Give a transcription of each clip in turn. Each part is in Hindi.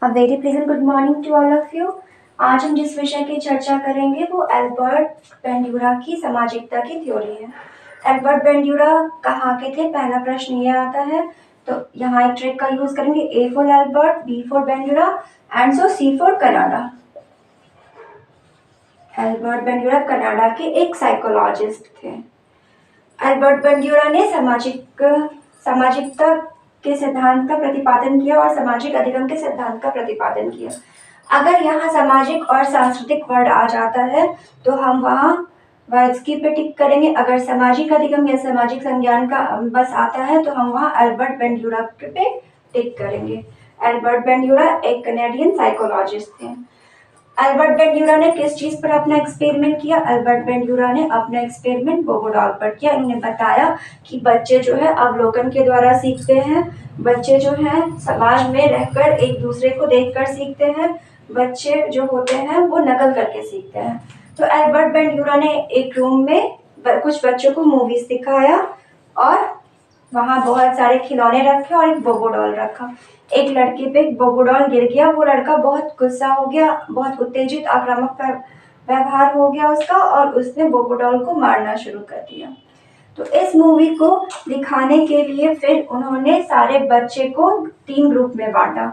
A very pleasant good morning to all of you. आज हम जिस विषय की चर्चा करेंगे वो एल्बर्ट बेंड्यूरा की सामाजिकता की थ्योरी है। एल्बर्ट बेंड्यूरा कहाँ के थे, पहला प्रश्न ये आता है। तो यहाँ एक ट्रिक का यूज करेंगे, A for Albert, B for Bandura and so C for Canada. Albert Bandura Canada के एक साइकोलॉजिस्ट थे। एल्बर्ट बेंड्यूरा ने सामाजिकता के सिद्धांत का प्रतिपादन किया और सामाजिक अधिगम के सिद्धांत का प्रतिपादन किया। अगर यहाँ सामाजिक और सांस्कृतिक वर्ड आ जाता है तो हम वहाँ वर्ड्सकी पे टिक करेंगे। अगर सामाजिक अधिगम या सामाजिक संज्ञान का बस आता है तो हम वहाँ एल्बर्ट बेंड्यूरा पे टिक करेंगे। एल्बर्ट बेंड्यूरा एक कनेडियन साइकोलॉजिस्ट थे। एल्बर्ट बेंड्यूरा ने किस चीज पर अपना एक्सपेरिमेंट किया? एल्बर्ट बेंड्यूरा ने अपना एक्सपेरिमेंट बोबो डॉल पर किया। इन्होंने बताया कि बच्चे जो है अवलोकन के द्वारा सीखते हैं। बच्चे जो हैं समाज में रहकर एक दूसरे को देखकर सीखते हैं। बच्चे जो होते हैं वो नकल करके सीखते हैं। तो एल्बर्ट बेंड्यूरा ने एक रूम में कुछ बच्चों को मूवीज दिखाया और वहाँ बहुत सारे खिलौने रखे और एक बोबो डॉल रखा। एक लड़के पे एक बोबो डॉल गिर गया। वो लड़का बहुत गुस्सा हो गया, बहुत उत्तेजित आक्रामक व्यवहार हो गया उसका और उसने बोबो डॉल को मारना शुरू कर दिया। तो इस मूवी को दिखाने के लिए फिर उन्होंने सारे बच्चे को 3 ग्रुप में बांटा।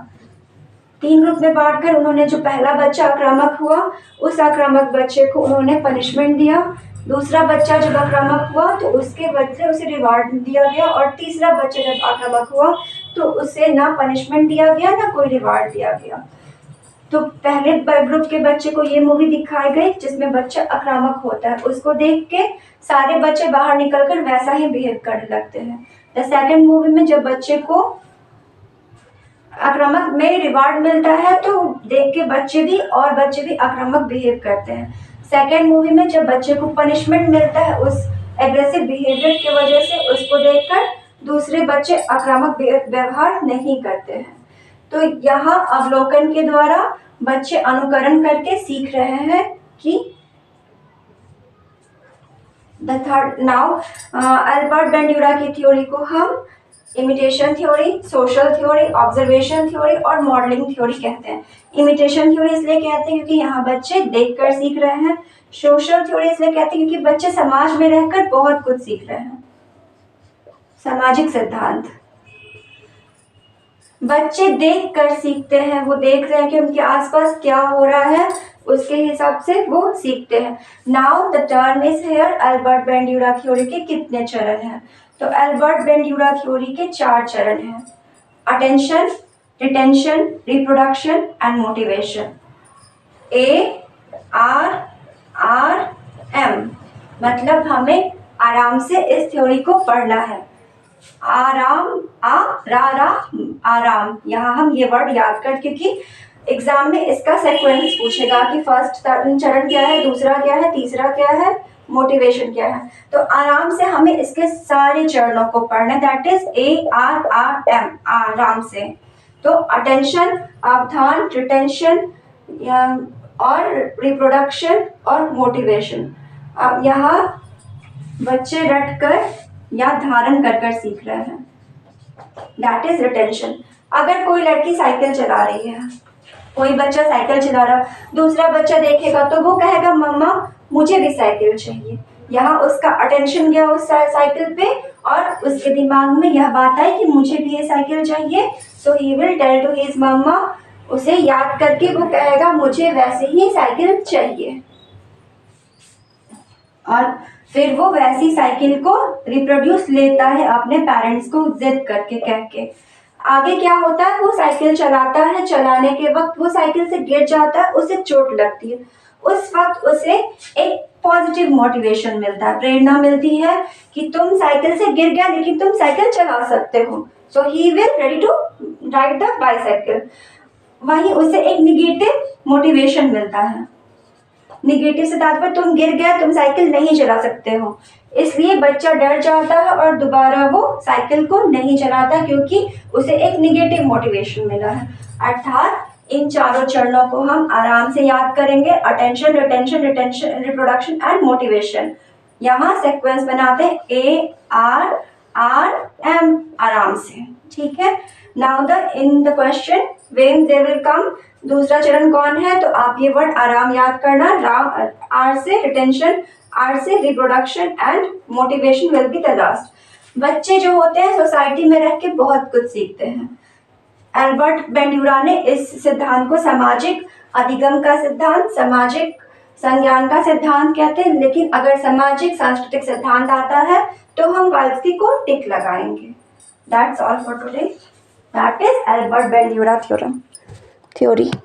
3 ग्रुप में बांटकर उन्होंने जो पहला बच्चा आक्रामक हुआ उस आक्रामक बच्चे को उन्होंने पनिशमेंट दिया। दूसरा बच्चा जब आक्रामक हुआ तो उसके बदले उसे रिवार्ड दिया गया और तीसरा बच्चा जब आक्रामक हुआ तो उसे ना पनिशमेंट दिया गया ना कोई रिवार्ड दिया गया। तो पहले ग्रुप के बच्चे को ये मूवी दिखाई गई जिसमें बच्चा आक्रामक होता है। उसको देख के सारे बच्चे बाहर निकलकर वैसा ही बिहेव करने लगते हैं। द सेकंड मूवी में जब बच्चे को आक्रामक में रिवार्ड मिलता है तो देख के बच्चे भी आक्रामक बिहेव करते हैं। सेकेंड मूवी में जब बच्चे को पनिशमेंट मिलता है उस एग्रेसिव बिहेवियर की वजह से, उसको देखकर दूसरे बच्चे आक्रामक व्यवहार नहीं करते हैं। तो यहाँ अवलोकन के द्वारा बच्चे अनुकरण करके सीख रहे हैं कि नाउ एल्बर्ट बेंड्यूरा की थ्योरी को हम imitation theory, social theory, observation theory और मॉडलिंग थ्योरी कहते हैं। इमिटेशन थ्योरी इसलिए कहते हैं क्योंकि यहाँ बच्चे देखकर सीख रहे हैं। सोशल थ्योरी इसलिए कहते हैं क्योंकि बच्चे समाज में रहकर बहुत कुछ सीख रहे हैं। सामाजिक सिद्धांत, बच्चे देखकर सीखते हैं। वो देख रहे हैं कि उनके आसपास क्या हो रहा है, उसके हिसाब से वो सीखते हैं। Now the term is here. Albert Bandura theory के कितने चरण हैं? तो एल्बर्ट बेंड्यूरा थ्योरी के 4 चरण हैं: attention, retention, reproduction and motivation. ARRM मतलब हमें आराम से इस थ्योरी को पढ़ना है। आराम, यहाँ हम ये वर्ड याद कर, क्योंकि एग्जाम में इसका सीक्वेंस पूछेगा कि फर्स्ट चरण क्या है, दूसरा क्या है, तीसरा क्या है, मोटिवेशन क्या है। तो आराम से हमें इसके सारे चरणों को पढ़ना, दैट इज ARRM, आराम से। तो अटेंशन, अवधान, रिटेंशन और रिप्रोडक्शन और मोटिवेशन। अब यहाँ बच्चे रटकर या धारण कर कर सीख रहे हैं, दैट इज रिटेंशन। अगर कोई लड़की साइकिल चला रही है, कोई बच्चा साइकिल चला रहा, दूसरा बच्चा देखेगा तो वो कहेगा मम्मा मुझे भी साइकिल चाहिए। यहाँ उसका अटेंशन गया उस साइकिल पे और उसके दिमाग में यह बात आई कि मुझे भी ये साइकिल चाहिए। So he will tell to his mamma, उसे याद करके वो कहेगा मुझे वैसे ही साइकिल चाहिए और फिर वो वैसी साइकिल को रिप्रोड्यूस लेता है अपने पेरेंट्स को जिद करके कह के। आगे क्या होता है, वो साइकिल चलाता है, चलाने के वक्त वो साइकिल से गिर जाता है, उसे चोट लगती है। उस वक्त उसे एक पॉजिटिव मोटिवेशन मिलता है, प्रेरणा मिलती है कि तुम साइकिल से गिर गया लेकिन तुम साइकिल चला सकते हो। So he will ready to ride the bicycle. वहीं उसे एक निगेटिव मोटिवेशन मिलता है। निगेटिव से तात्पर्य तुम गिर गया, तुम साइकिल नहीं चला सकते हो, इसलिए बच्चा डर जाता है और दोबारा वो साइकिल को नहीं चलाता क्योंकि उसे एक निगेटिव मोटिवेशन मिला है। अर्थात इन चारों चरणों को हम आराम से याद करेंगे: attention, retention, reproduction and motivation. यहाँ सीक्वेंस बनाते हैं RM, आराम से, ठीक है। Now in the question when they will come, दूसरा चरण कौन है, तो आप ये वर्ड आराम याद करना। R से रिटेंशन, R से reproduction and motivation will be the last. बच्चे जो होते हैं सोसाइटी में रह के बहुत कुछ सीखते हैं। एल्बर्ट बेंड्यूरा ने इस सिद्धांत को सामाजिक अधिगम का सिद्धांत, सामाजिक संज्ञान का सिद्धांत कहते हैं, लेकिन अगर सामाजिक सांस्कृतिक सिद्धांत आता है तो हम वाल्स्की को टिक लगाएंगे। That's all for today. That is Albert Bandura theory.